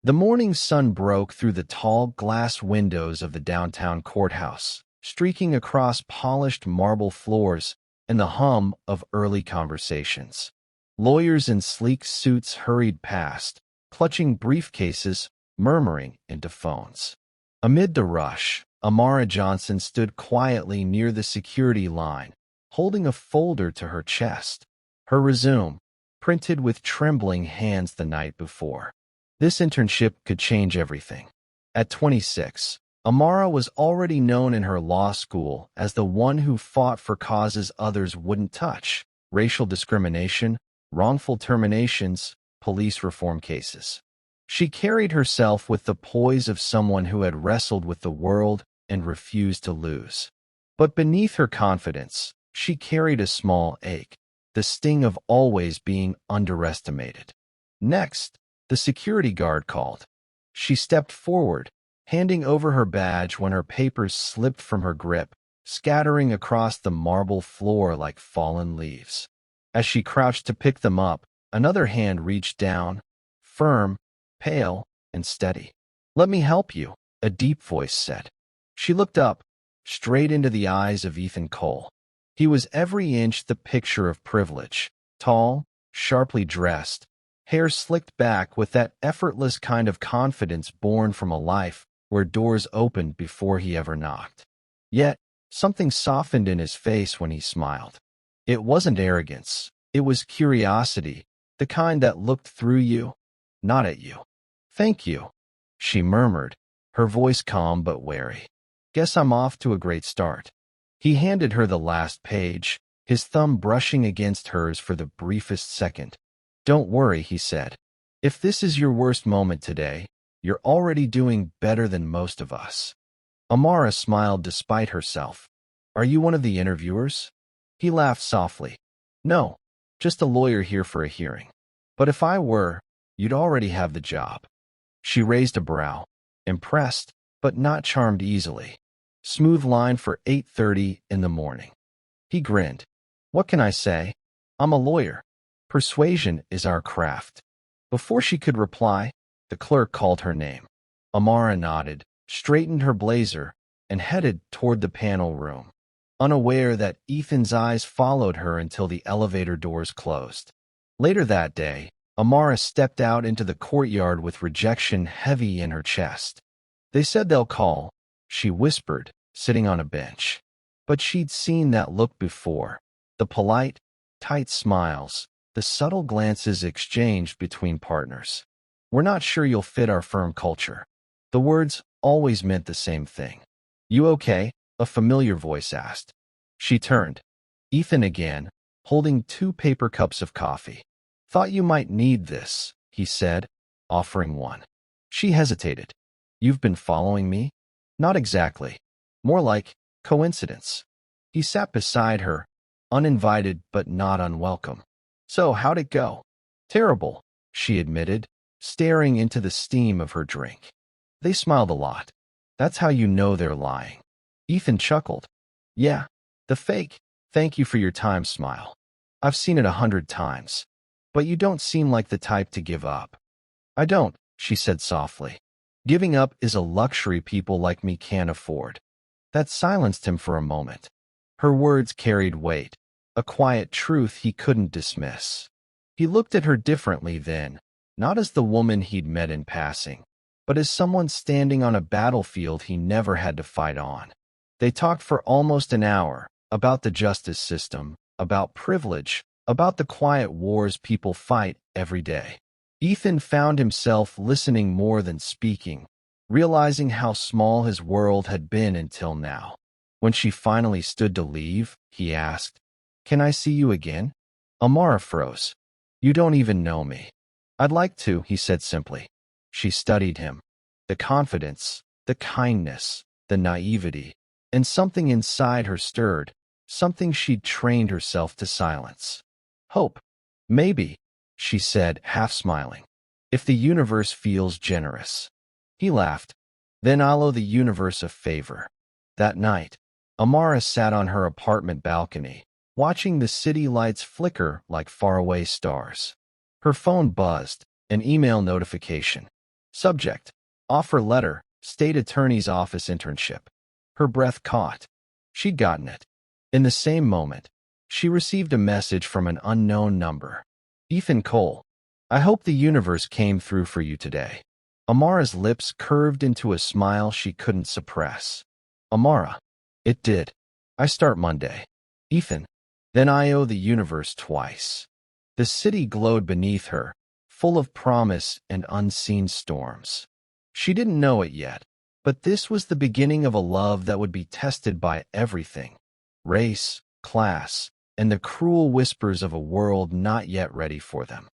The morning sun broke through the tall glass windows of the downtown courthouse, streaking across polished marble floors and the hum of early conversations. Lawyers in sleek suits hurried past, clutching briefcases, murmuring into phones. Amid the rush, Amara Johnson stood quietly near the security line, holding a folder to her chest. Her resume, printed with trembling hands the night before. This internship could change everything. At 26, Amara was already known in her law school as the one who fought for causes others wouldn't touch: racial discrimination, wrongful terminations, police reform cases. She carried herself with the poise of someone who had wrestled with the world and refused to lose. But beneath her confidence, she carried a small ache, the sting of always being underestimated. Next, the security guard called. She stepped forward, handing over her badge when her papers slipped from her grip, scattering across the marble floor like fallen leaves. As she crouched to pick them up, another hand reached down, firm, pale, and steady. "Let me help you," a deep voice said. She looked up, straight into the eyes of Ethan Cole. He was every inch the picture of privilege: tall, sharply dressed, hair slicked back with that effortless kind of confidence born from a life where doors opened before he ever knocked. Yet, something softened in his face when he smiled. It wasn't arrogance. It was curiosity, the kind that looked through you, not at you. "Thank you," she murmured, her voice calm but wary. "Guess I'm off to a great start." He handed her the last page, his thumb brushing against hers for the briefest second. "Don't worry," he said. "If this is your worst moment today, you're already doing better than most of us." Amara smiled despite herself. "Are you one of the interviewers?" He laughed softly. "No, just a lawyer here for a hearing. But if I were, you'd already have the job." She raised a brow, impressed, but not charmed easily. Smooth line for 8:30 in the morning. He grinned. "What can I say? I'm a lawyer. Persuasion is our craft." Before she could reply, the clerk called her name. Amara nodded, straightened her blazer, and headed toward the panel room, unaware that Ethan's eyes followed her until the elevator doors closed. Later that day, Amara stepped out into the courtyard with rejection heavy in her chest. "They said they'll call," she whispered, sitting on a bench. But she'd seen that look before: the polite, tight smiles, the subtle glances exchanged between partners. "We're not sure you'll fit our firm culture." The words always meant the same thing. "You okay?" a familiar voice asked. She turned. Ethan again, holding 2 paper cups of coffee. "Thought you might need this," he said, offering one. She hesitated. "You've been following me?" "Not exactly. More like coincidence." He sat beside her, uninvited but not unwelcome. "So how'd it go?" "Terrible," she admitted, staring into the steam of her drink. They smiled a lot. "That's how you know they're lying." Ethan chuckled. "Yeah, the fake, thank you for your time smile. I've seen it 100 times. But you don't seem like the type to give up." "I don't," she said softly. "Giving up is a luxury people like me can't afford." That silenced him for a moment. Her words carried weight, a quiet truth he couldn't dismiss. He looked at her differently then, not as the woman he'd met in passing, but as someone standing on a battlefield he never had to fight on. They talked for almost an hour, about the justice system, about privilege, about the quiet wars people fight every day. Ethan found himself listening more than speaking, realizing how small his world had been until now. When she finally stood to leave, he asked, "Can I see you again?" Amara froze. "You don't even know me." "I'd like to," he said simply. She studied him. The confidence, the kindness, the naivety, and something inside her stirred, something she'd trained herself to silence. "Hope. Maybe," she said, half smiling. "If the universe feels generous." He laughed. "Then I'll owe the universe a favor." That night, Amara sat on her apartment balcony, watching the city lights flicker like faraway stars. Her phone buzzed, an email notification. Subject: offer letter, state attorney's office internship. Her breath caught. She'd gotten it. In the same moment, she received a message from an unknown number. Ethan Cole, I hope the universe came through for you today. Amara's lips curved into a smile she couldn't suppress. Amara, it did. I start Monday. Ethan, then I owe the universe twice. The city glowed beneath her, full of promise and unseen storms. She didn't know it yet, but this was the beginning of a love that would be tested by everything: race, class, and the cruel whispers of a world not yet ready for them.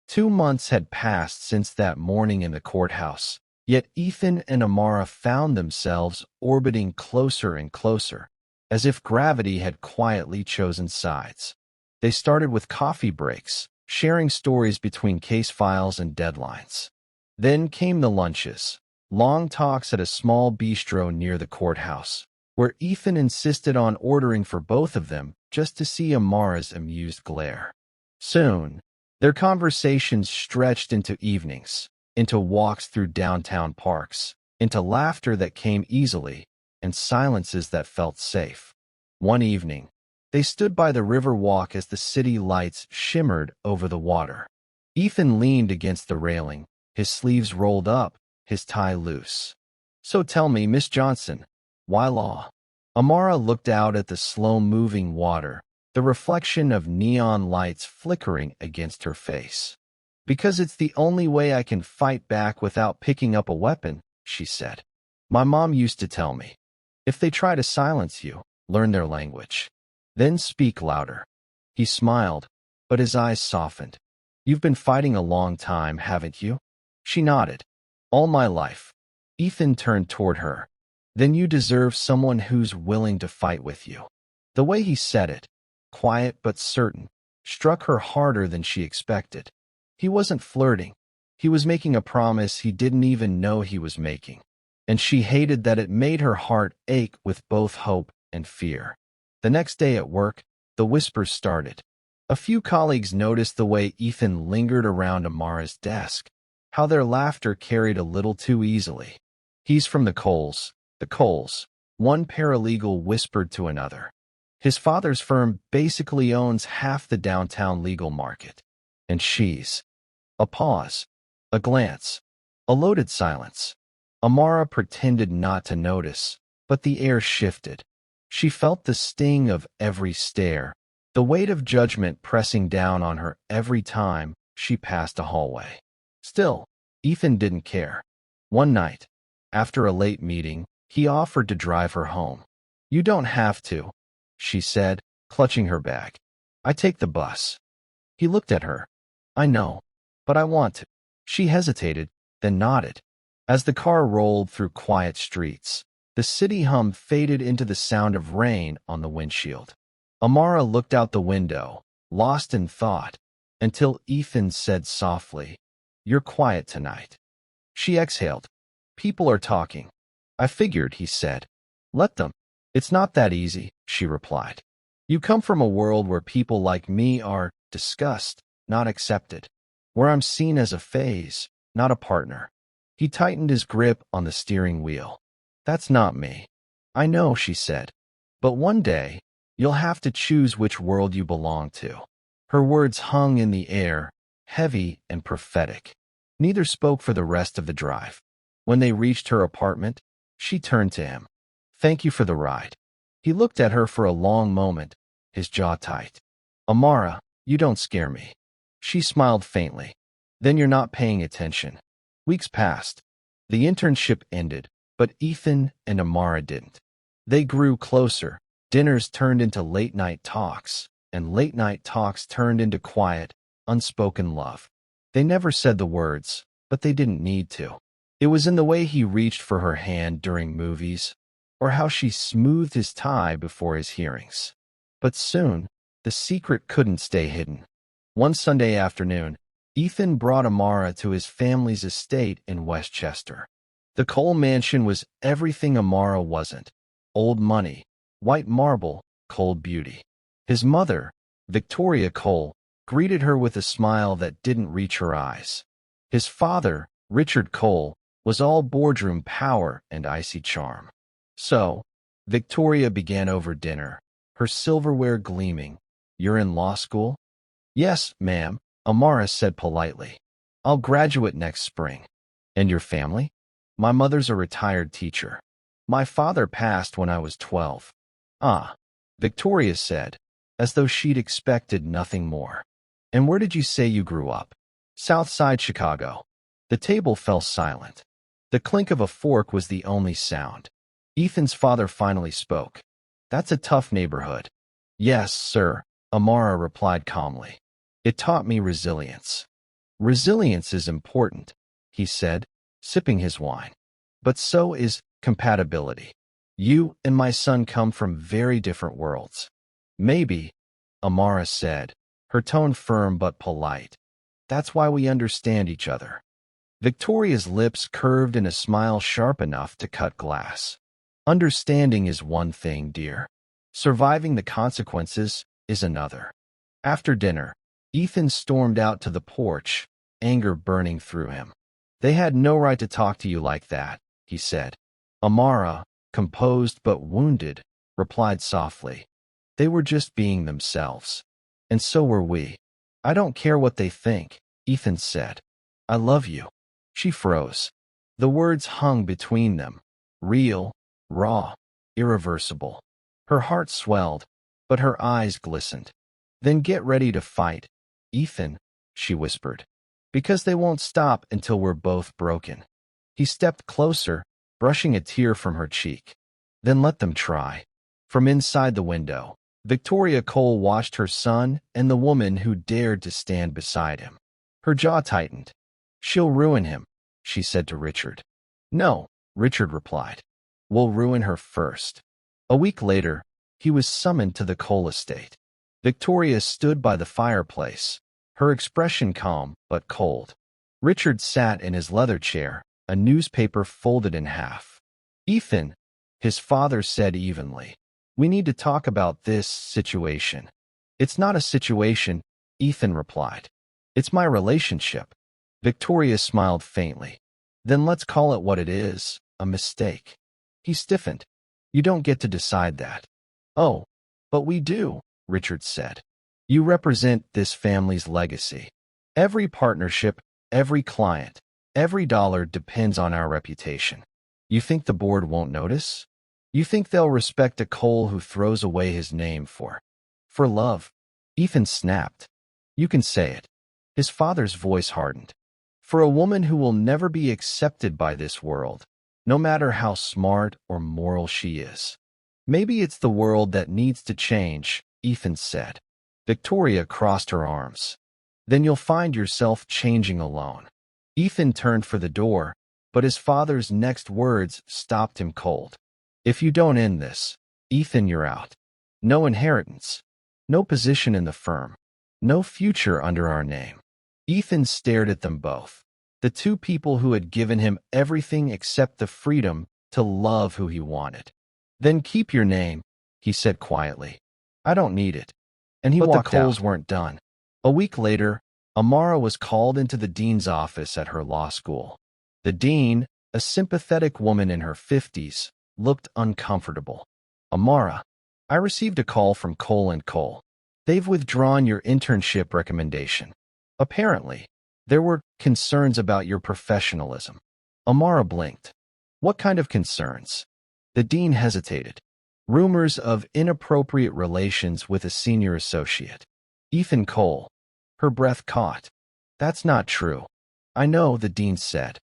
2 months had passed since that morning in the courthouse, yet Ethan and Amara found themselves orbiting closer and closer, as if gravity had quietly chosen sides. They started with coffee breaks, sharing stories between case files and deadlines. Then came the lunches, long talks at a small bistro near the courthouse, where Ethan insisted on ordering for both of them just to see Amara's amused glare. Soon, their conversations stretched into evenings, into walks through downtown parks, into laughter that came easily, and silences that felt safe. One evening, they stood by the river walk as the city lights shimmered over the water. Ethan leaned against the railing, his sleeves rolled up, his tie loose. So tell me, Miss Johnson, why law? Amara looked out at the slow-moving water, the reflection of neon lights flickering against her face. Because it's the only way I can fight back without picking up a weapon, she said. My mom used to tell me, if they try to silence you, learn their language. Then speak louder. He smiled, but his eyes softened. You've been fighting a long time, haven't you? She nodded. All my life. Ethan turned toward her. Then you deserve someone who's willing to fight with you. The way he said it, quiet but certain, struck her harder than she expected. He wasn't flirting. He was making a promise he didn't even know he was making. And she hated that it made her heart ache with both hope and fear. The next day at work, the whispers started. A few colleagues noticed the way Ethan lingered around Amara's desk, how their laughter carried a little too easily. He's from the Coles, one paralegal whispered to another. His father's firm basically owns half the downtown legal market. And she's. A pause, a glance, a loaded silence. Amara pretended not to notice, but the air shifted. She felt the sting of every stare, the weight of judgment pressing down on her every time she passed a hallway. Still, Ethan didn't care. One night, after a late meeting, he offered to drive her home. You don't have to, she said, clutching her bag. I take the bus. He looked at her. I know, but I want to. She hesitated, then nodded. As the car rolled through quiet streets, the city hum faded into the sound of rain on the windshield. Amara looked out the window, lost in thought, until Ethan said softly, You're quiet tonight. She exhaled. People are talking. I figured, he said. Let them. It's not that easy, she replied. You come from a world where people like me are discussed, not accepted, where I'm seen as a phase, not a partner. He tightened his grip on the steering wheel. That's not me. I know, she said. But one day, you'll have to choose which world you belong to. Her words hung in the air, heavy and prophetic. Neither spoke for the rest of the drive. When they reached her apartment, she turned to him. Thank you for the ride. He looked at her for a long moment, his jaw tight. Amara, you don't scare me. She smiled faintly. Then you're not paying attention. Weeks passed. The internship ended, but Ethan and Amara didn't. They grew closer. Dinners turned into late-night talks, and late-night talks turned into quiet, unspoken love. They never said the words, but they didn't need to. It was in the way he reached for her hand during movies, or how she smoothed his tie before his hearings. But soon, the secret couldn't stay hidden. One Sunday afternoon, Ethan brought Amara to his family's estate in Westchester. The Cole mansion was everything Amara wasn't: old money, white marble, cold beauty. His mother, Victoria Cole, greeted her with a smile that didn't reach her eyes. His father, Richard Cole was all boardroom power and icy charm. So, Victoria began over dinner, her silverware gleaming. "You're in law school?" "Yes, ma'am," Amara said politely. "I'll graduate next spring." "And your family?" "My mother's a retired teacher. My father passed when I was 12. "Ah," Victoria said, as though she'd expected nothing more. "And where did you say you grew up?" "South Side Chicago." The table fell silent. The clink of a fork was the only sound. Ethan's father finally spoke. "That's a tough neighborhood." "Yes, sir," Amara replied calmly. "It taught me resilience." "Resilience is important," he said, sipping his wine. "But so is compatibility. You and my son come from very different worlds." "Maybe," Amara said, her tone firm but polite. "That's why we understand each other." Victoria's lips curved in a smile sharp enough to cut glass. "Understanding is one thing, dear. Surviving the consequences is another." After dinner, Ethan stormed out to the porch, anger burning through him. "They had no right to talk to you like that," he said. Amara, composed but wounded, replied softly. "They were just being themselves. And so were we." "I don't care what they think," Ethan said. "I love you." She froze. The words hung between them, real, raw, irreversible. Her heart swelled, but her eyes glistened. "Then get ready to fight, Ethan," she whispered, "because they won't stop until we're both broken." He stepped closer, brushing a tear from her cheek. "Then let them try." From inside the window, Victoria Cole watched her son and the woman who dared to stand beside him. Her jaw tightened. "She'll ruin him," she said to Richard. "No," Richard replied. "We'll ruin her first." A week later, he was summoned to the Cole estate. Victoria stood by the fireplace, her expression calm but cold. Richard sat in his leather chair, a newspaper folded in half. "Ethan," his father said evenly, "we need to talk about this situation." "It's not a situation," Ethan replied. "It's my relationship." Victoria smiled faintly. "Then let's call it what it is, a mistake." He stiffened. "You don't get to decide that." "Oh, but we do," Richard said. "You represent this family's legacy. Every partnership, every client, every dollar depends on our reputation. You think the board won't notice? You think they'll respect a Cole who throws away his name for love?" Ethan snapped. "You can say it." His father's voice hardened. "For a woman who will never be accepted by this world, no matter how smart or moral she is." "Maybe it's the world that needs to change," Ethan said. Victoria crossed her arms. "Then you'll find yourself changing alone." Ethan turned for the door, but his father's next words stopped him cold. "If you don't end this, Ethan, you're out. No inheritance, no position in the firm, no future under our name." Ethan stared at them both, the two people who had given him everything except the freedom to love who he wanted. "Then keep your name," he said quietly. "I don't need it." And he walked out. But the Coles weren't done. A week later, Amara was called into the dean's office at her law school. The dean, a sympathetic woman in her 50s, looked uncomfortable. "Amara, I received a call from Cole & Cole. They've withdrawn your internship recommendation. Apparently, there were concerns about your professionalism." Amara blinked. "What kind of concerns?" The dean hesitated. "Rumors of inappropriate relations with a senior associate." "Ethan Cole." Her breath caught. "That's not true." "I know," the dean said,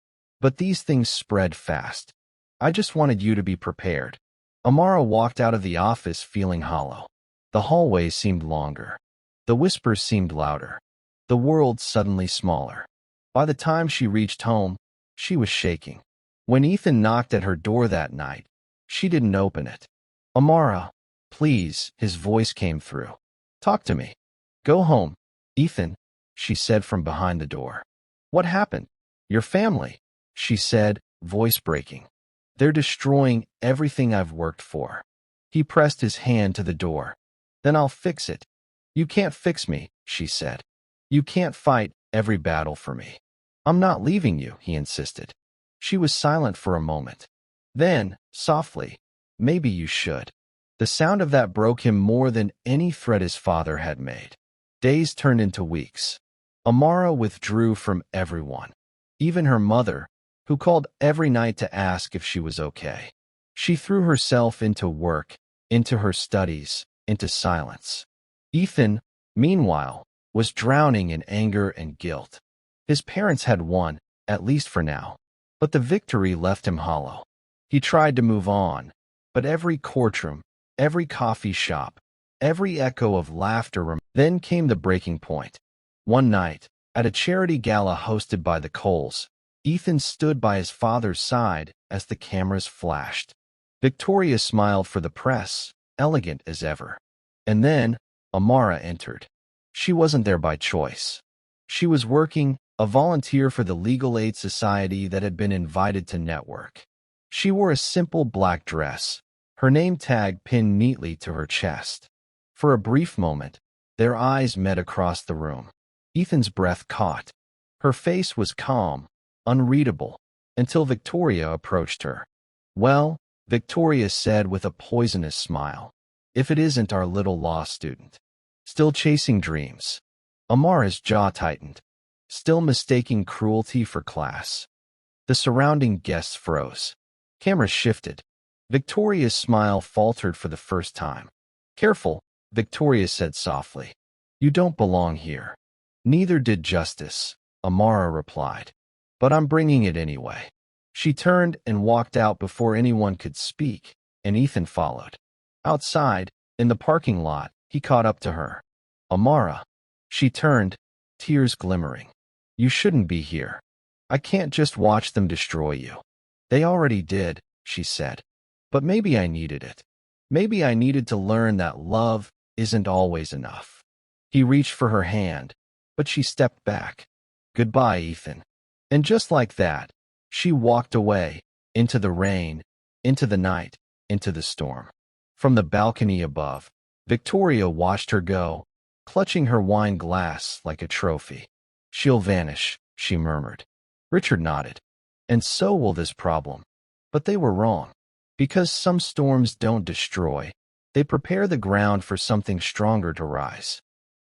"but these things spread fast. I just wanted you to be prepared." Amara walked out of the office feeling hollow. The hallways seemed longer. The whispers seemed louder. The world suddenly smaller. By the time she reached home, she was shaking. When Ethan knocked at her door that night, she didn't open it. "Amara, please," his voice came through. "Talk to me." "Go home, Ethan," she said from behind the door. "What happened?" "Your family," she said, voice breaking. "They're destroying everything I've worked for." He pressed his hand to the door. "Then I'll fix it." "You can't fix me," she said. "You can't fight every battle for me. I'm not leaving you, he insisted. She was silent for a moment. Then, softly, maybe you should. The sound of that broke him more than any threat his father had made. Days turned into weeks. Amara withdrew from everyone, even her mother, who called every night to ask if she was okay. She threw herself into work, into her studies, into silence. Ethan, meanwhile, was drowning in anger and guilt. His parents had won, at least for now, but the victory left him hollow. He tried to move on, but every courtroom, every coffee shop, every echo of laughter. Then came the breaking point. One night, at a charity gala hosted by the Coles, Ethan stood by his father's side as the cameras flashed. Victoria smiled for the press, elegant as ever. And then, Amara entered. She wasn't there by choice. She was working, a volunteer for the Legal Aid Society that had been invited to network. She wore a simple black dress, her name tag pinned neatly to her chest. For a brief moment, their eyes met across the room. Ethan's breath caught. Her face was calm, unreadable, until Victoria approached her. Well, Victoria said with a poisonous smile, if it isn't our little law student. Still chasing dreams. Amara's jaw tightened, still mistaking cruelty for class. The surrounding guests froze. Cameras shifted. Victoria's smile faltered for the first time. Careful, Victoria said softly. You don't belong here. Neither did Justice, Amara replied. But I'm bringing it anyway. She turned and walked out before anyone could speak, and Ethan followed. Outside, in the parking lot, he caught up to her. Amara. She turned, tears glimmering. You shouldn't be here. I can't just watch them destroy you. They already did, she said. But maybe I needed it. Maybe I needed to learn that love isn't always enough. He reached for her hand, but she stepped back. Goodbye, Ethan. And just like that, she walked away, into the rain, into the night, into the storm. From the balcony above, Victoria watched her go, clutching her wine glass like a trophy. She'll vanish, she murmured. Richard nodded. And so will this problem. But they were wrong. Because some storms don't destroy, they prepare the ground for something stronger to rise.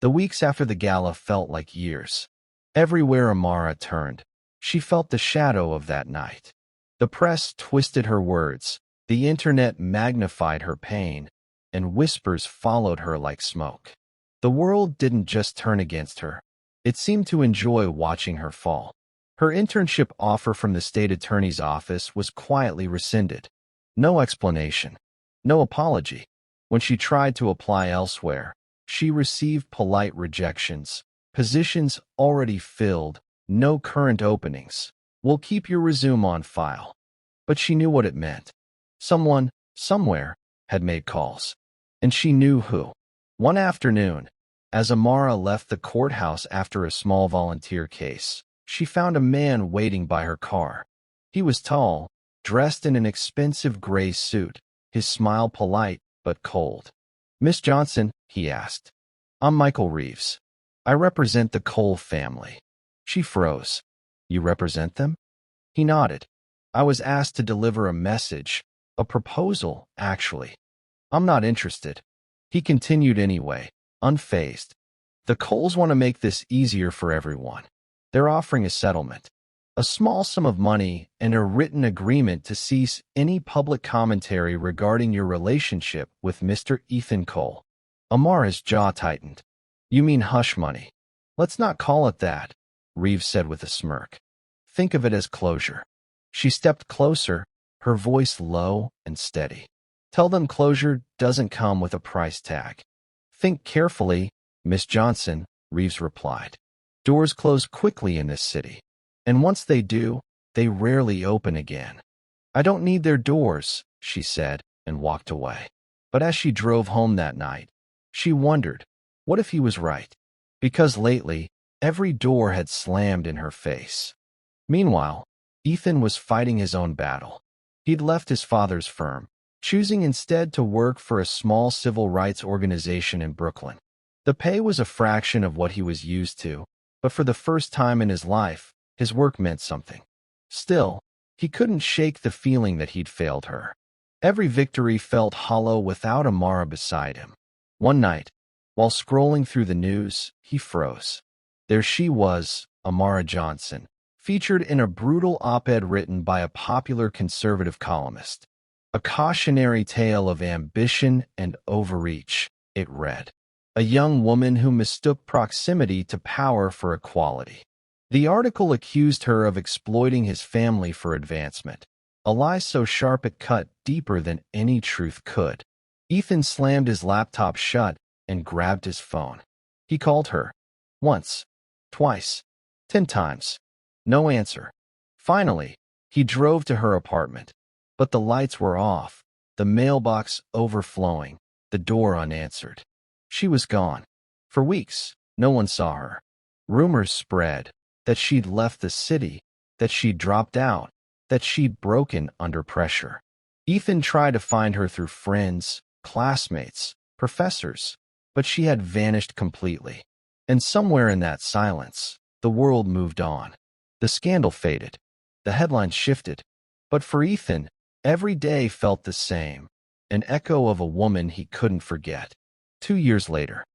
The weeks after the gala felt like years. Everywhere Amara turned, she felt the shadow of that night. The press twisted her words, the internet magnified her pain, and whispers followed her like smoke. The world didn't just turn against her. It seemed to enjoy watching her fall. Her internship offer from the state attorney's office was quietly rescinded. No explanation. No apology. When she tried to apply elsewhere, she received polite rejections. Positions already filled, no current openings. We'll keep your resume on file. But she knew what it meant. Someone, somewhere, had made calls. And she knew who. One afternoon, as Amara left the courthouse after a small volunteer case, she found a man waiting by her car. He was tall, dressed in an expensive gray suit, his smile polite but cold. Miss Johnson, he asked. I'm Michael Reeves. I represent the Cole family. She froze. You represent them? He nodded. I was asked to deliver a message, a proposal, actually. I'm not interested. He continued anyway, unfazed. The Coles want to make this easier for everyone. They're offering a settlement. A small sum of money and a written agreement to cease any public commentary regarding your relationship with Mr. Ethan Cole. Amara's jaw tightened. You mean hush money? Let's not call it that, Reeves said with a smirk. Think of it as closure. She stepped closer, her voice low and steady. Tell them closure doesn't come with a price tag. Think carefully, Miss Johnson, Reeves replied. Doors close quickly in this city. And once they do, they rarely open again. I don't need their doors, she said, and walked away. But as she drove home that night, she wondered, what if he was right? Because lately, every door had slammed in her face. Meanwhile, Ethan was fighting his own battle. He'd left his father's firm, choosing instead to work for a small civil rights organization in Brooklyn. The pay was a fraction of what he was used to, but for the first time in his life, His work meant something. Still, he couldn't shake the feeling that he'd failed her. Every victory felt hollow without Amara beside him. One night, while scrolling through the news, he froze. There she was, Amara Johnson, featured in a brutal op-ed written by a popular conservative columnist. A cautionary tale of ambition and overreach, it read. A young woman who mistook proximity to power for equality. The article accused her of exploiting his family for advancement, a lie so sharp it cut deeper than any truth could. Ethan slammed his laptop shut and grabbed his phone. He called her. Once, twice, 10 times. No answer. Finally, he drove to her apartment. But the lights were off, the mailbox overflowing, the door unanswered. She was gone. For weeks, no one saw her. Rumors spread that she'd left the city, that she'd dropped out, that she'd broken under pressure. Ethan tried to find her through friends, classmates, professors, but she had vanished completely. And somewhere in that silence, the world moved on. The scandal faded. The headlines shifted. But for Ethan, every day felt the same, an echo of a woman he couldn't forget. 2 years later,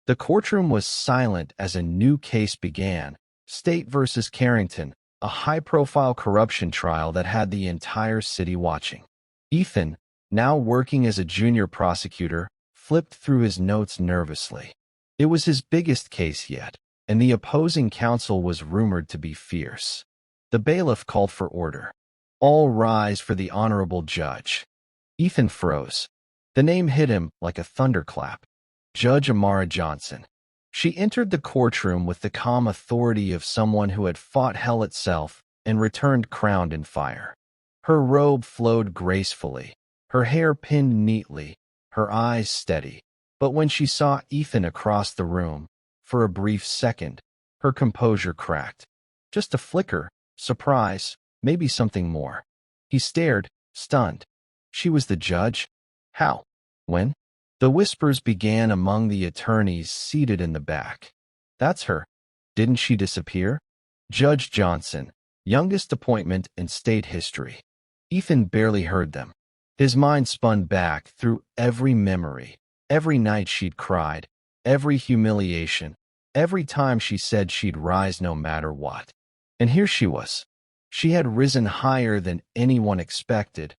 the courtroom was silent as a new case began, State versus Carrington, a high-profile corruption trial that had the entire city watching. Ethan, now working as a junior prosecutor, flipped through his notes nervously. It was his biggest case yet, and the opposing counsel was rumored to be fierce. The bailiff called for order. All rise for the honorable judge. Ethan froze. The name hit him like a thunderclap. Judge Amara Johnson. She entered the courtroom with the calm authority of someone who had fought hell itself and returned crowned in fire. Her robe flowed gracefully, her hair pinned neatly, her eyes steady. But when she saw Ethan across the room, for a brief second, her composure cracked. Just a flicker, surprise, maybe something more. He stared, stunned. She was the judge? How? When? The whispers began among the attorneys seated in the back. That's her. Didn't she disappear? Judge Johnson, youngest appointment in state history. Ethan barely heard them. His mind spun back through every memory, every night she'd cried, every humiliation, every time she said she'd rise no matter what. And here she was. She had risen higher than anyone expected,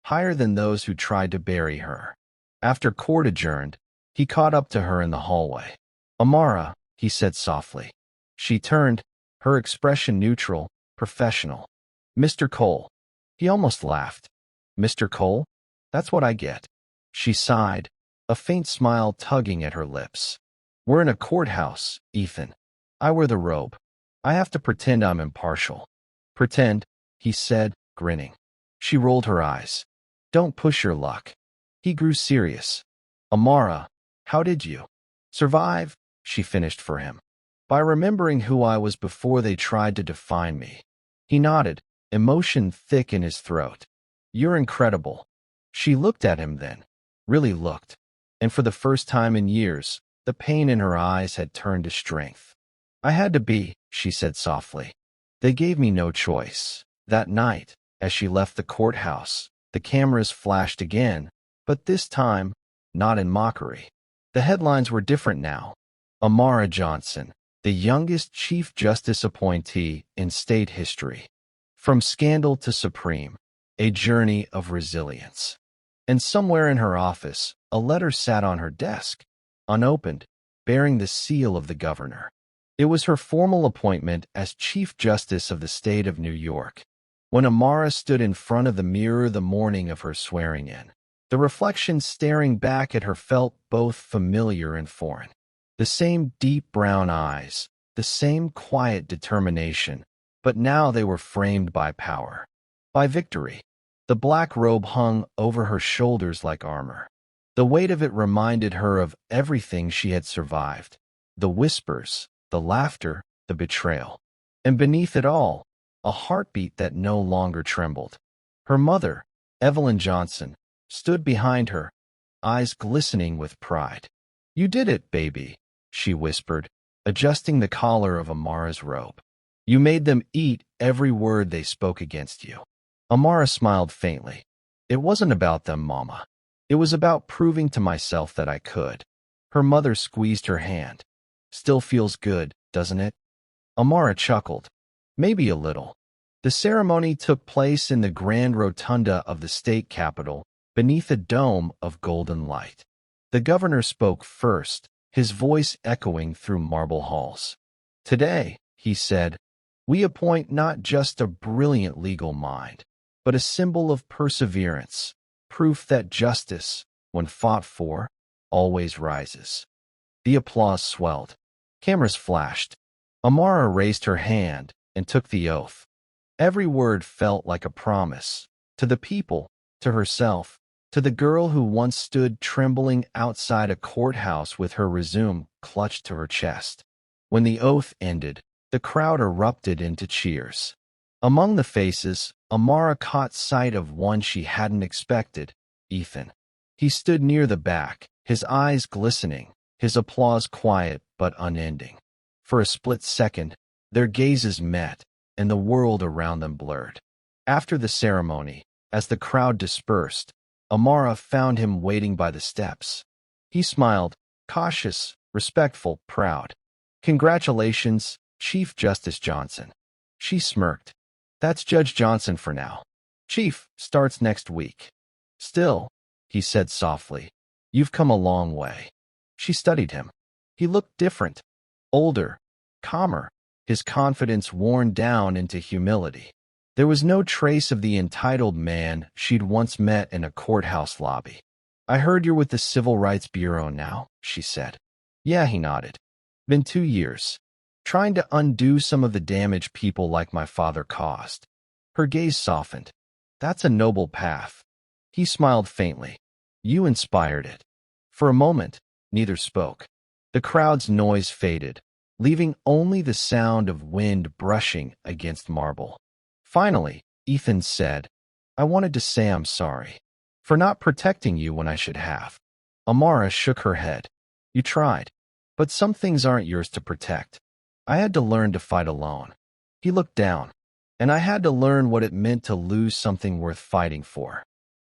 higher than those who tried to bury her. After court adjourned, he caught up to her in the hallway. Amara, he said softly. She turned, her expression neutral, professional. Mr. Cole. He almost laughed. Mr. Cole? That's what I get. She sighed, a faint smile tugging at her lips. We're in a courthouse, Ethan. I wear the robe. I have to pretend I'm impartial. Pretend, he said, grinning. She rolled her eyes. Don't push your luck. He grew serious. Amara, how did you survive? She finished for him. By remembering who I was before they tried to define me. He nodded, emotion thick in his throat. You're incredible. She looked at him then, really looked, and for the first time in years, the pain in her eyes had turned to strength. I had to be, she said softly. They gave me no choice. That night, as she left the courthouse, the cameras flashed again, but this time, not in mockery. The headlines were different now. Amara Johnson, the youngest Chief Justice appointee in state history. From scandal to supreme, a journey of resilience. And somewhere in her office, a letter sat on her desk, unopened, bearing the seal of the governor. It was her formal appointment as Chief Justice of the state of New York. When Amara stood in front of the mirror the morning of her swearing-in, the reflection staring back at her felt both familiar and foreign. The same deep brown eyes, the same quiet determination, but now they were framed by power, by victory. The black robe hung over her shoulders like armor. The weight of it reminded her of everything she had survived, the whispers, the laughter, the betrayal. And beneath it all, a heartbeat that no longer trembled. Her mother, Evelyn Johnson, stood behind her, eyes glistening with pride. You did it, baby, she whispered, adjusting the collar of Amara's robe. You made them eat every word they spoke against you. Amara smiled faintly. It wasn't about them, Mama. It was about proving to myself that I could. Her mother squeezed her hand. Still feels good, doesn't it? Amara chuckled. Maybe a little. The ceremony took place in the grand rotunda of the state capitol, beneath a dome of golden light. The governor spoke first, his voice echoing through marble halls. Today, he said, we appoint not just a brilliant legal mind, but a symbol of perseverance, proof that justice, when fought for, always rises. The applause swelled. Cameras flashed. Amara raised her hand and took the oath. Every word felt like a promise, to the people, to herself, to the girl who once stood trembling outside a courthouse with her resume clutched to her chest. When the oath ended, the crowd erupted into cheers. Among the faces, Amara caught sight of one she hadn't expected, Ethan. He stood near the back, his eyes glistening, his applause quiet but unending. For a split second, their gazes met, and the world around them blurred. After the ceremony, as the crowd dispersed, Amara found him waiting by the steps. He smiled, cautious, respectful, proud. Congratulations, Chief Justice Johnson. She smirked. That's Judge Johnson for now. Chief starts next week. Still, he said softly, you've come a long way. She studied him. He looked different, older, calmer, his confidence worn down into humility. There was no trace of the entitled man she'd once met in a courthouse lobby. I heard you're with the Civil Rights Bureau now, she said. Yeah, he nodded. Been 2 years. Trying to undo some of the damage people like my father caused. Her gaze softened. That's a noble path. He smiled faintly. You inspired it. For a moment, neither spoke. The crowd's noise faded, leaving only the sound of wind brushing against marble. Finally, Ethan said, I wanted to say I'm sorry for not protecting you when I should have. Amara shook her head. You tried, but some things aren't yours to protect. I had to learn to fight alone. He looked down, and I had to learn what it meant to lose something worth fighting for.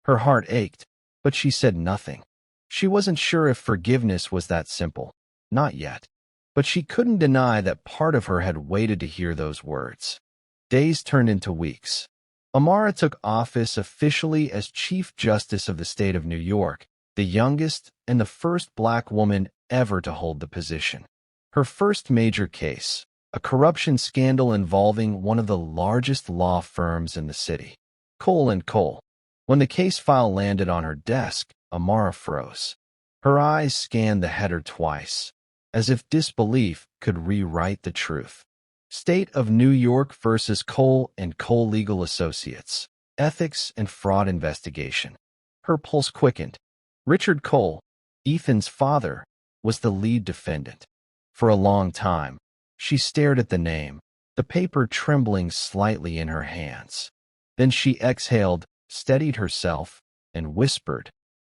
Her heart ached, but she said nothing. She wasn't sure if forgiveness was that simple. Not yet. But she couldn't deny that part of her had waited to hear those words. Days turned into weeks. Amara took office officially as Chief Justice of the state of New York, the youngest and the first black woman ever to hold the position. Her first major case, a corruption scandal involving one of the largest law firms in the city, Cole & Cole. When the case file landed on her desk, Amara froze. Her eyes scanned the header twice, as if disbelief could rewrite the truth. State of New York versus Cole & Cole Legal Associates, Ethics and Fraud Investigation. Her pulse quickened. Richard Cole, Ethan's father, was the lead defendant. For a long time, she stared at the name, the paper trembling slightly in her hands. Then she exhaled, steadied herself, and whispered,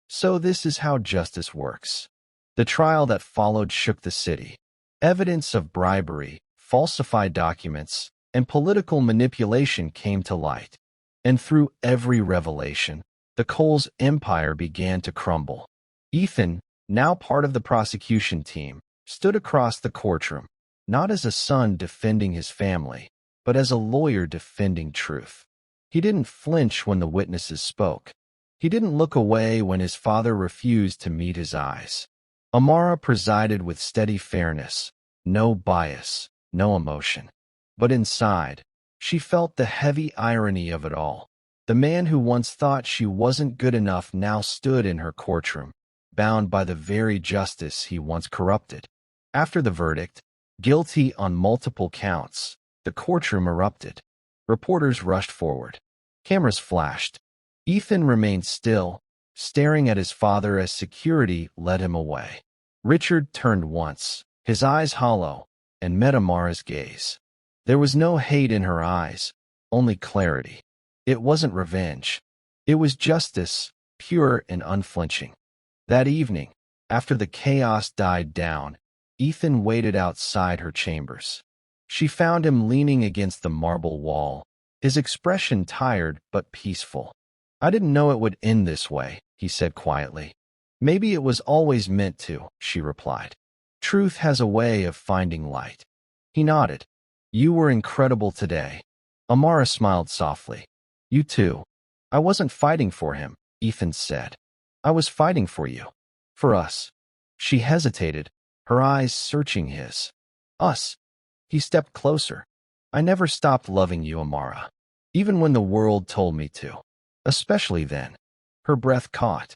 So this is how justice works. The trial that followed shook the city. Evidence of bribery, falsified documents, and political manipulation came to light. And through every revelation, the Cole's empire began to crumble. Ethan, now part of the prosecution team, stood across the courtroom, not as a son defending his family, but as a lawyer defending truth. He didn't flinch when the witnesses spoke. He didn't look away when his father refused to meet his eyes. Amara presided with steady fairness, no bias, no emotion. But inside, she felt the heavy irony of it all. The man who once thought she wasn't good enough now stood in her courtroom, bound by the very justice he once corrupted. After the verdict, guilty on multiple counts, the courtroom erupted. Reporters rushed forward. Cameras flashed. Ethan remained still, staring at his father as security led him away. Richard turned once, his eyes hollow, and met Amara's gaze. There was no hate in her eyes, only clarity. It wasn't revenge. It was justice, pure and unflinching. That evening, after the chaos died down, Ethan waited outside her chambers. She found him leaning against the marble wall, his expression tired but peaceful. I didn't know it would end this way, he said quietly. Maybe it was always meant to, she replied. Truth has a way of finding light. He nodded. You were incredible today. Amara smiled softly. You too. I wasn't fighting for him, Ethan said. I was fighting for you. For us. She hesitated, her eyes searching his. Us. He stepped closer. I never stopped loving you, Amara. Even when the world told me to. Especially then. Her breath caught.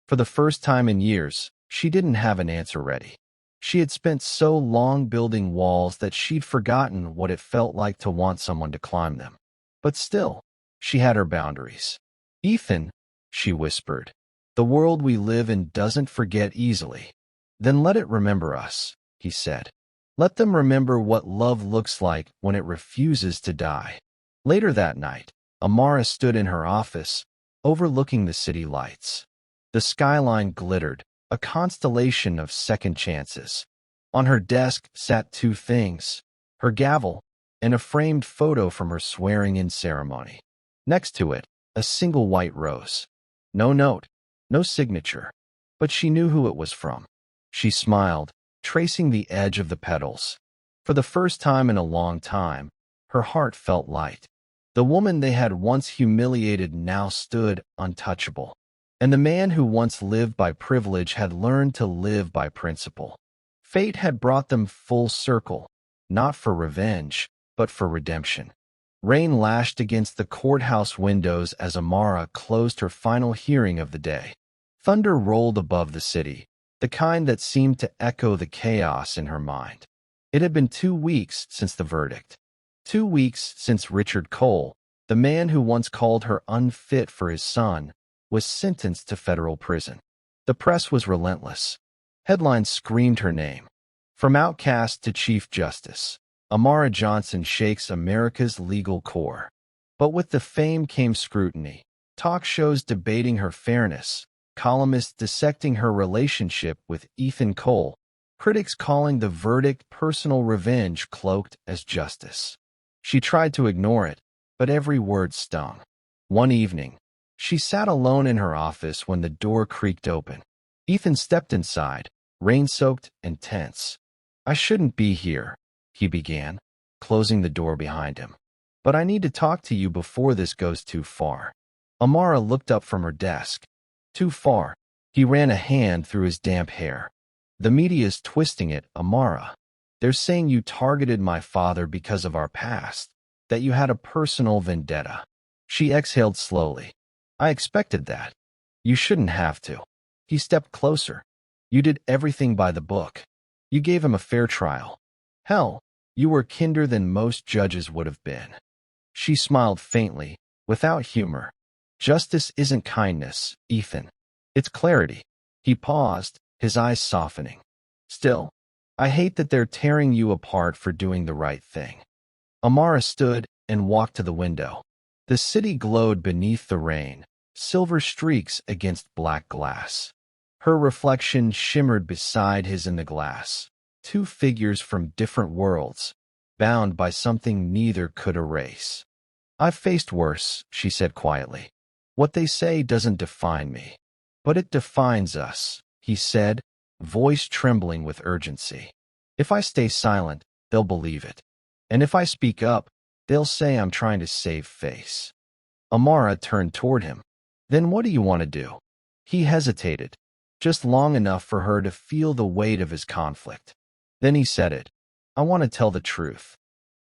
For the first time in years, she didn't have an answer ready. She had spent so long building walls that she'd forgotten what it felt like to want someone to climb them. But still, she had her boundaries. Ethan, she whispered, the world we live in doesn't forget easily. Then let it remember us, he said. Let them remember what love looks like when it refuses to die. Later that night, Amara stood in her office, overlooking the city lights. The skyline glittered, a constellation of second chances. On her desk sat two things, her gavel and a framed photo from her swearing-in ceremony. Next to it, a single white rose. No note, no signature, but she knew who it was from. She smiled, tracing the edge of the petals. For the first time in a long time, her heart felt light. The woman they had once humiliated now stood untouchable. And the man who once lived by privilege had learned to live by principle. Fate had brought them full circle, not for revenge, but for redemption. Rain lashed against the courthouse windows as Amara closed her final hearing of the day. Thunder rolled above the city, the kind that seemed to echo the chaos in her mind. It had been 2 weeks since the verdict. 2 weeks since Richard Cole, the man who once called her unfit for his son, was sentenced to federal prison. The press was relentless. Headlines screamed her name. From outcast to Chief Justice, Amara Johnson shakes America's legal core. But with the fame came scrutiny. Talk shows debating her fairness, columnists dissecting her relationship with Ethan Cole, critics calling the verdict personal revenge cloaked as justice. She tried to ignore it, but every word stung. One evening, she sat alone in her office when the door creaked open. Ethan stepped inside, rain-soaked and tense. I shouldn't be here, he began, closing the door behind him. But I need to talk to you before this goes too far. Amara looked up from her desk. Too far. He ran a hand through his damp hair. The media's twisting it, Amara. They're saying you targeted my father because of our past, that you had a personal vendetta. She exhaled slowly. I expected that. You shouldn't have to. He stepped closer. You did everything by the book. You gave him a fair trial. Hell, you were kinder than most judges would have been. She smiled faintly, without humor. Justice isn't kindness, Ethan. It's clarity. He paused, his eyes softening. Still, I hate that they're tearing you apart for doing the right thing. Amara stood and walked to the window. The city glowed beneath the rain, silver streaks against black glass. Her reflection shimmered beside his in the glass, two figures from different worlds, bound by something neither could erase. I've faced worse, she said quietly. What they say doesn't define me. But it defines us, he said, voice trembling with urgency. If I stay silent, they'll believe it. And if I speak up, they'll say I'm trying to save face. Amara turned toward him. Then what do you want to do? He hesitated, just long enough for her to feel the weight of his conflict. Then he said it. I want to tell the truth.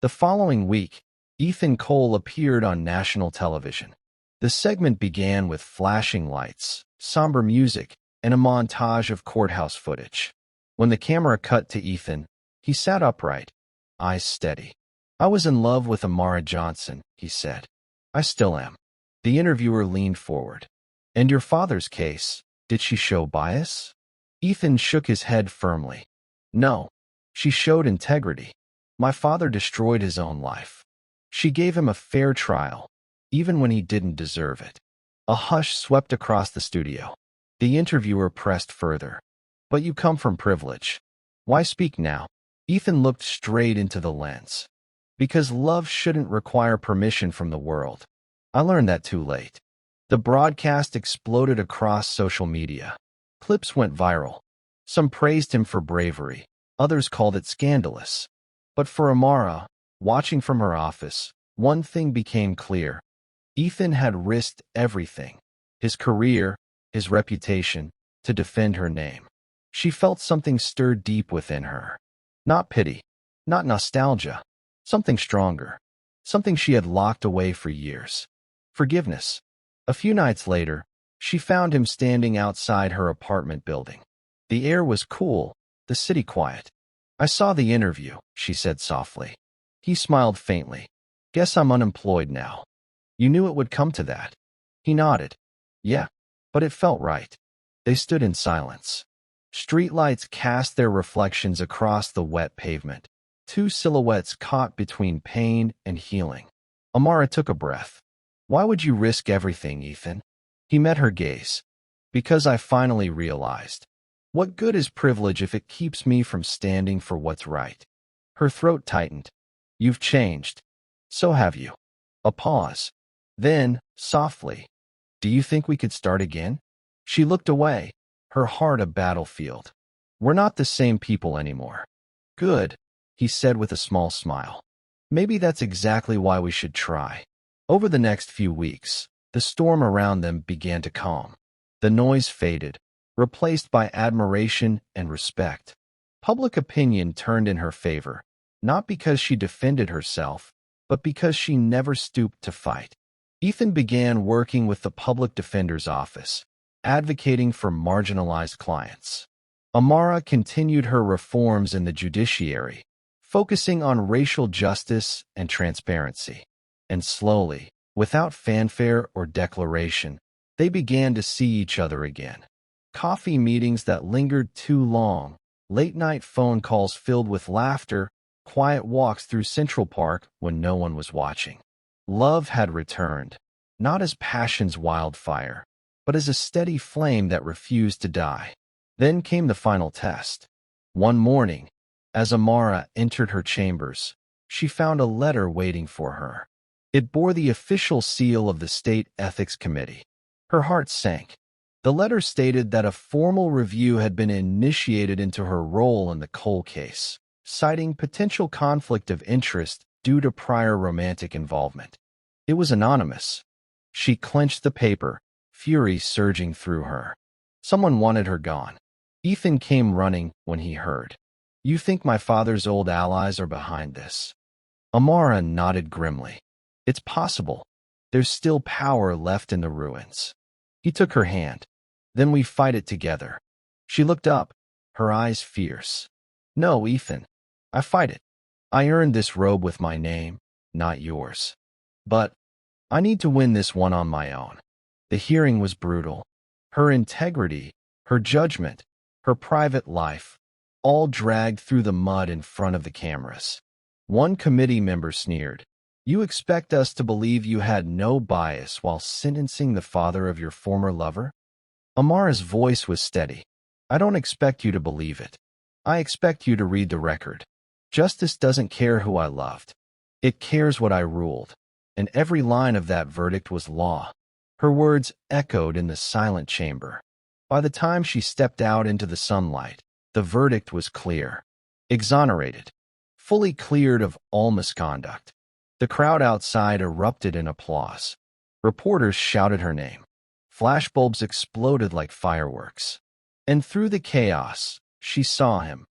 The following week, Ethan Cole appeared on national television. The segment began with flashing lights, somber music, and a montage of courthouse footage. When the camera cut to Ethan, he sat upright, eyes steady. I was in love with Amara Johnson, he said. I still am. The interviewer leaned forward. And your father's case, did she show bias? Ethan shook his head firmly. No, she showed integrity. My father destroyed his own life. She gave him a fair trial, even when he didn't deserve it. A hush swept across the studio. The interviewer pressed further. But you come from privilege. Why speak now? Ethan looked straight into the lens. Because love shouldn't require permission from the world. I learned that too late. The broadcast exploded across social media. Clips went viral. Some praised him for bravery. Others called it scandalous. But for Amara, watching from her office, one thing became clear. Ethan had risked everything, his career, his reputation, to defend her name. She felt something stir deep within her. Not pity, not nostalgia, something stronger, something she had locked away for years. Forgiveness. A few nights later, she found him standing outside her apartment building. The air was cool, the city quiet. I saw the interview, she said softly. He smiled faintly. Guess I'm unemployed now. You knew it would come to that. He nodded. Yeah, but it felt right. They stood in silence. Streetlights cast their reflections across the wet pavement. Two silhouettes caught between pain and healing. Amara took a breath. Why would you risk everything, Ethan? He met her gaze. Because I finally realized. What good is privilege if it keeps me from standing for what's right? Her throat tightened. You've changed. So have you. A pause. Then, softly, do you think we could start again? She looked away, her heart a battlefield. We're not the same people anymore. Good, he said with a small smile. Maybe that's exactly why we should try. Over the next few weeks, the storm around them began to calm. The noise faded, replaced by admiration and respect. Public opinion turned in her favor, not because she defended herself, but because she never stooped to fight. Ethan began working with the public defender's office, advocating for marginalized clients. Amara continued her reforms in the judiciary, focusing on racial justice and transparency. And slowly, without fanfare or declaration, they began to see each other again. Coffee meetings that lingered too long, late-night phone calls filled with laughter, quiet walks through Central Park when no one was watching. Love had returned, not as passion's wildfire, but as a steady flame that refused to die. Then came the final test. One morning, as Amara entered her chambers, she found a letter waiting for her. It bore the official seal of the State Ethics Committee. Her heart sank. The letter stated that a formal review had been initiated into her role in the Cole case, citing potential conflict of interest due to prior romantic involvement. It was anonymous. She clenched the paper, fury surging through her. Someone wanted her gone. Ethan came running when he heard. You think my father's old allies are behind this? Amara nodded grimly. It's possible. There's still power left in the ruins. He took her hand. Then we fight it together. She looked up, her eyes fierce. No, Ethan. I fight it. I earned this robe with my name, not yours. But I need to win this one on my own. The hearing was brutal. Her integrity, her judgment, her private life, all dragged through the mud in front of the cameras. One committee member sneered. You expect us to believe you had no bias while sentencing the father of your former lover? Amara's voice was steady. I don't expect you to believe it. I expect you to read the record. Justice doesn't care who I loved. It cares what I ruled. And every line of that verdict was law. Her words echoed in the silent chamber. By the time she stepped out into the sunlight, the verdict was clear. Exonerated. Fully cleared of all misconduct. The crowd outside erupted in applause. Reporters shouted her name. Flashbulbs exploded like fireworks. And through the chaos, she saw him.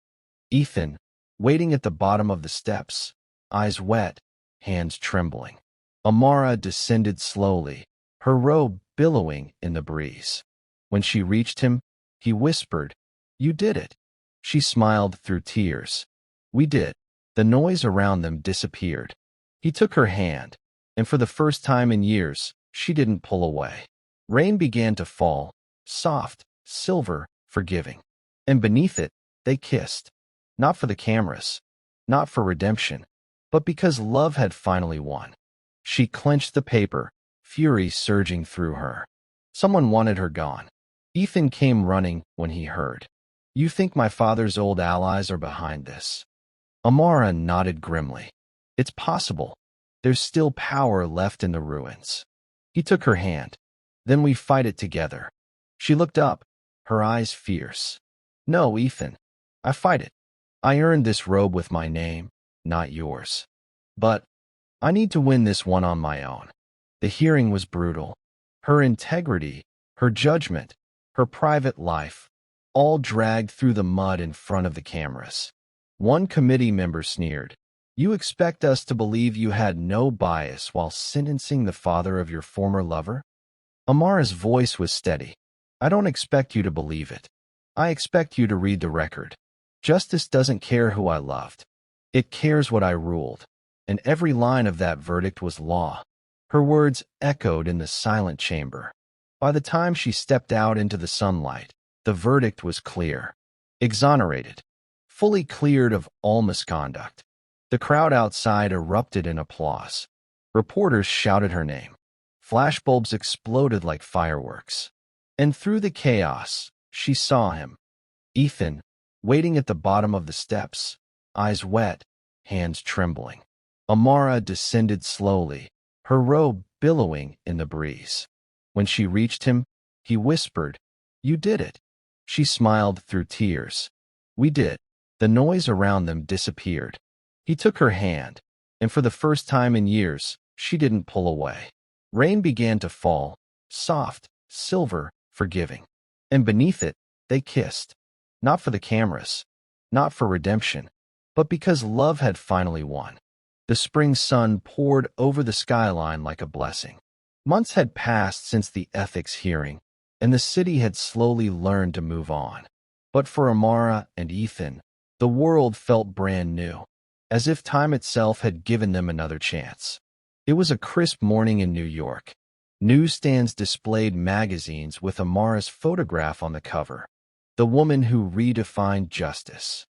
Ethan, waiting at the bottom of the steps, eyes wet, hands trembling. Amara descended slowly, her robe billowing in the breeze. When she reached him, he whispered, You did it. She smiled through tears. We did. The noise around them disappeared. He took her hand, and for the first time in years, she didn't pull away. Rain began to fall, soft, silver, forgiving. And beneath it, they kissed. Not for the cameras, not for redemption, but because love had finally won. She clenched the paper, fury surging through her. Someone wanted her gone. Ethan came running when he heard. You think my father's old allies are behind this? Amara nodded grimly. It's possible. There's still power left in the ruins. He took her hand. Then we fight it together. She looked up, her eyes fierce. No, Ethan. I fight it. I earned this robe with my name, not yours. But I need to win this one on my own. The hearing was brutal. Her integrity, her judgment, her private life, all dragged through the mud in front of the cameras. One committee member sneered. You expect us to believe you had no bias while sentencing the father of your former lover? Amara's voice was steady. I don't expect you to believe it. I expect you to read the record. Justice doesn't care who I loved. It cares what I ruled. And every line of that verdict was law. Her words echoed in the silent chamber. By the time she stepped out into the sunlight, the verdict was clear. Exonerated. Fully cleared of all misconduct. The crowd outside erupted in applause. Reporters shouted her name. Flashbulbs exploded like fireworks. And through the chaos, she saw him. Ethan, waiting at the bottom of the steps, eyes wet, hands trembling. Amara descended slowly, her robe billowing in the breeze. When she reached him, he whispered, You did it. She smiled through tears. We did. The noise around them disappeared. He took her hand, and for the first time in years, she didn't pull away. Rain began to fall, soft, silver, forgiving. And beneath it, they kissed. Not for the cameras, not for redemption, but because love had finally won. The spring sun poured over the skyline like a blessing. Months had passed since the ethics hearing, and the city had slowly learned to move on. But for Amara and Ethan, the world felt brand new, as if time itself had given them another chance. It was a crisp morning in New York. Newsstands displayed magazines with Amara's photograph on the cover, the woman who redefined justice.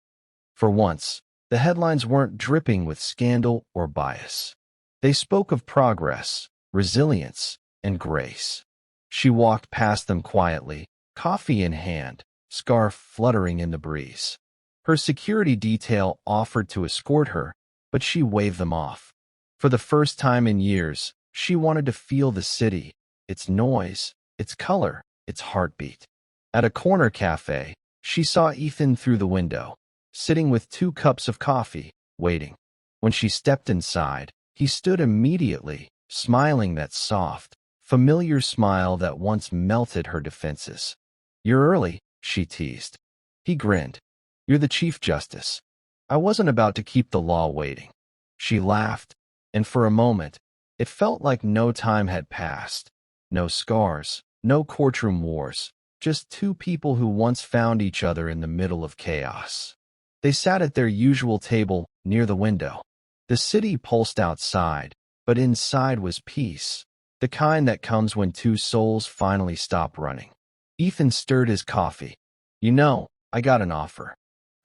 For once, the headlines weren't dripping with scandal or bias. They spoke of progress, resilience, and grace. She walked past them quietly, coffee in hand, scarf fluttering in the breeze. Her security detail offered to escort her, but she waved them off. For the first time in years, she wanted to feel the city, its noise, its color, its heartbeat. At a corner cafe, she saw Ethan through the window, sitting with 2 cups of coffee, waiting. When she stepped inside, he stood immediately, smiling that soft, familiar smile that once melted her defenses. You're early, she teased. He grinned. You're the Chief Justice. I wasn't about to keep the law waiting. She laughed, and for a moment, it felt like no time had passed. No scars, no courtroom wars, just 2 people who once found each other in the middle of chaos. They sat at their usual table near the window. The city pulsed outside, but inside was peace, the kind that comes when 2 souls finally stop running. Ethan stirred his coffee. You know, I got an offer.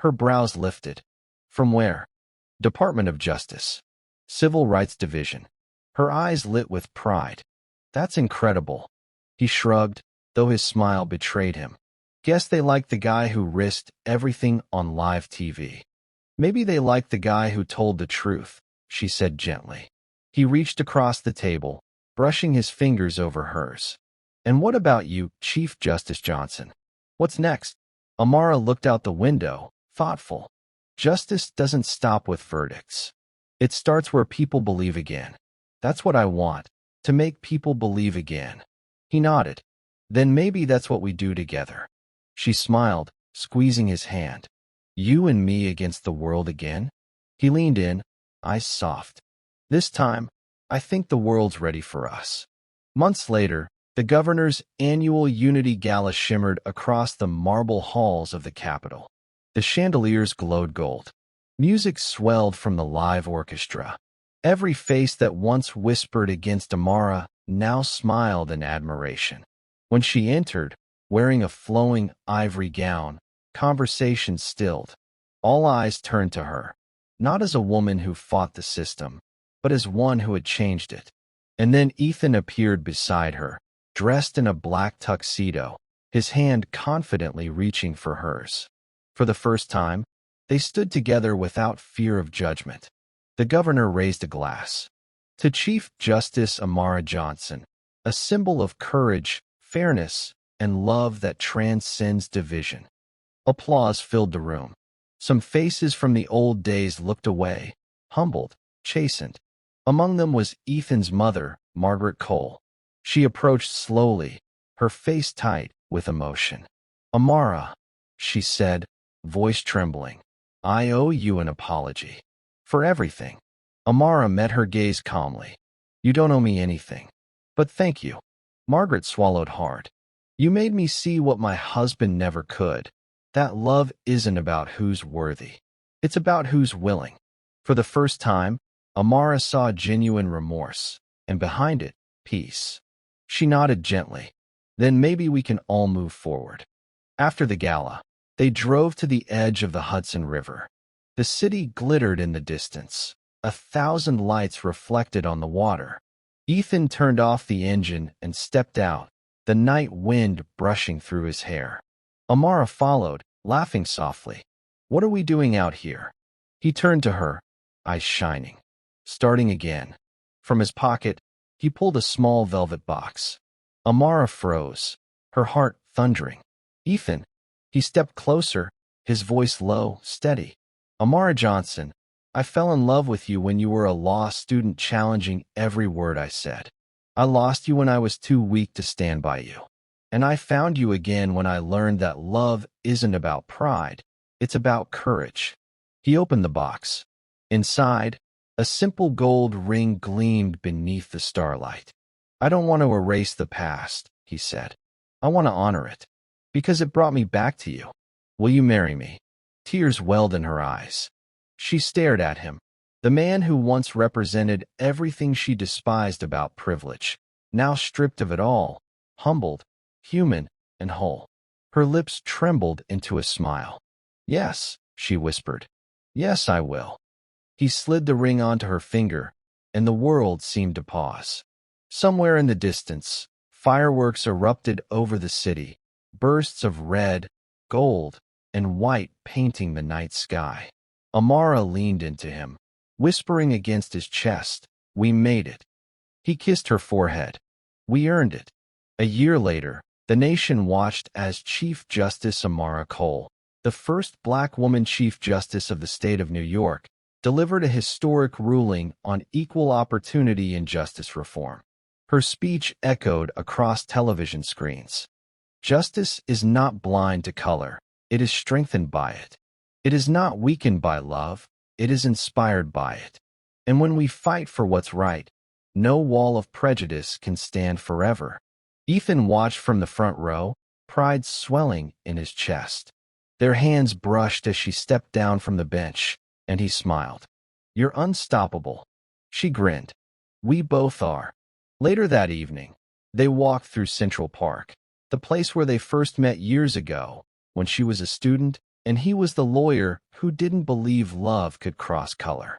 Her brows lifted. From where? Department of Justice. Civil Rights Division. Her eyes lit with pride. That's incredible. He shrugged, though his smile betrayed him. Guess they liked the guy who risked everything on live TV. Maybe they liked the guy who told the truth, she said gently. He reached across the table, brushing his fingers over hers. And what about you, Chief Justice Johnson? What's next? Amara looked out the window, thoughtful. Justice doesn't stop with verdicts. It starts where people believe again. That's what I want, to make people believe again. He nodded. Then maybe that's what we do together. She smiled, squeezing his hand. You and me against the world again? He leaned in, eyes soft. This time, I think the world's ready for us. Months later, the governor's annual Unity Gala shimmered across the marble halls of the Capitol. The chandeliers glowed gold. Music swelled from the live orchestra. Every face that once whispered against Amara now smiled in admiration. When she entered, wearing a flowing ivory gown, conversation stilled. All eyes turned to her, not as a woman who fought the system, but as one who had changed it. And then Ethan appeared beside her, dressed in a black tuxedo, his hand confidently reaching for hers. For the first time, they stood together without fear of judgment. The governor raised a glass. To Chief Justice Amara Johnson, a symbol of courage, fairness, and love that transcends division. Applause filled the room. Some faces from the old days looked away, humbled, chastened. Among them was Ethan's mother, Margaret Cole. She approached slowly, her face tight with emotion. "Amara," she said, voice trembling, "I owe you an apology. For everything." Amara met her gaze calmly. "You don't owe me anything. But thank you." Margaret swallowed hard. "You made me see what my husband never could. That love isn't about who's worthy. It's about who's willing." For the first time, Amara saw genuine remorse, and behind it, peace. She nodded gently. "Then maybe we can all move forward." After the gala, they drove to the edge of the Hudson River. The city glittered in the distance. 1,000 lights reflected on the water. Ethan turned off the engine and stepped out, the night wind brushing through his hair. Amara followed, laughing softly. "What are we doing out here?" He turned to her, eyes shining. Starting again. From his pocket, he pulled a small velvet box. Amara froze, her heart thundering. "Ethan." He stepped closer, his voice low, steady. "Amara Johnson, I fell in love with you when you were a law student challenging every word I said. I lost you when I was too weak to stand by you. And I found you again when I learned that love isn't about pride, it's about courage." He opened the box. Inside, a simple gold ring gleamed beneath the starlight. "I don't want to erase the past," he said. "I want to honor it, because it brought me back to you. Will you marry me?" Tears welled in her eyes. She stared at him, the man who once represented everything she despised about privilege, now stripped of it all, humbled, human, and whole. Her lips trembled into a smile. "Yes," she whispered. "Yes, I will." He slid the ring onto her finger, and the world seemed to pause. Somewhere in the distance, fireworks erupted over the city, bursts of red, gold, and white painting the night sky. Amara leaned into him, whispering against his chest, "We made it." He kissed her forehead. "We earned it." A year later, the nation watched as Chief Justice Amara Cole, the first black woman Chief Justice of the state of New York, delivered a historic ruling on equal opportunity in justice reform. Her speech echoed across television screens. Justice is not blind to color, it is strengthened by it. It is not weakened by love, it is inspired by it. And when we fight for what's right, no wall of prejudice can stand forever. Ethan watched from the front row, pride swelling in his chest. Their hands brushed as she stepped down from the bench, and he smiled. "You're unstoppable." She grinned. "We both are." Later that evening, they walked through Central Park, the place where they first met years ago, when she was a student and he was the lawyer who didn't believe love could cross color.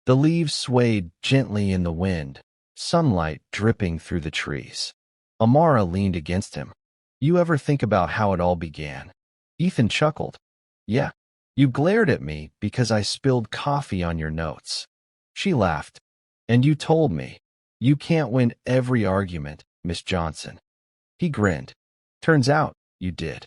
The leaves swayed gently in the wind, sunlight dripping through the trees. Amara leaned against him. "You ever think about how it all began?" Ethan chuckled. "Yeah. You glared at me because I spilled coffee on your notes." She laughed. "And you told me, you can't win every argument, Miss Johnson." He grinned. "Turns out, you did."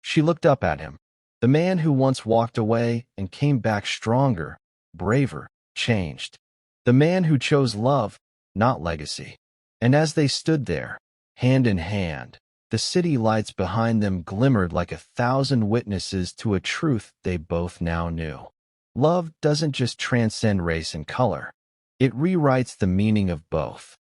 She looked up at him. The man who once walked away and came back stronger, braver, changed. The man who chose love, not legacy. And as they stood there, hand in hand, the city lights behind them glimmered like 1,000 witnesses to a truth they both now knew. Love doesn't just transcend race and color. It rewrites the meaning of both.